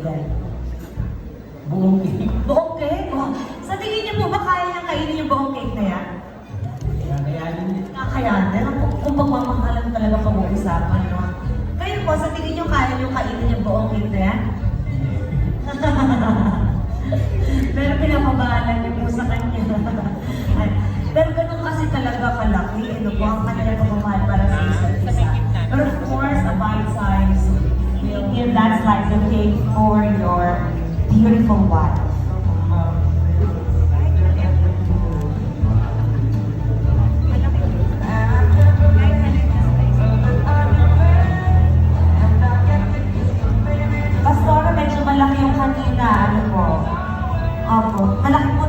kaibigan? Buong cake. Buong cake? Oh. Sa tingin niyo po ba kaya niyang kainin yung buong cake na yan? Kakayanin din. Kakayanin? Kung pagmamahalan talaga pag-uusapan, no? Kayo po, sa tingin niyo kaya niyong kainin yung buong cake na yan? Pero pinapabahalan niyo po sa kanya. Pero ganun kasi talaga kalaki, ano po, ang kanya pagmamahal para sa isa't isa. But of course, a bite size will give that slice of cake for your beautiful wife. Pastora, medyo malaki yung kanina, ano po? Opo, malaki po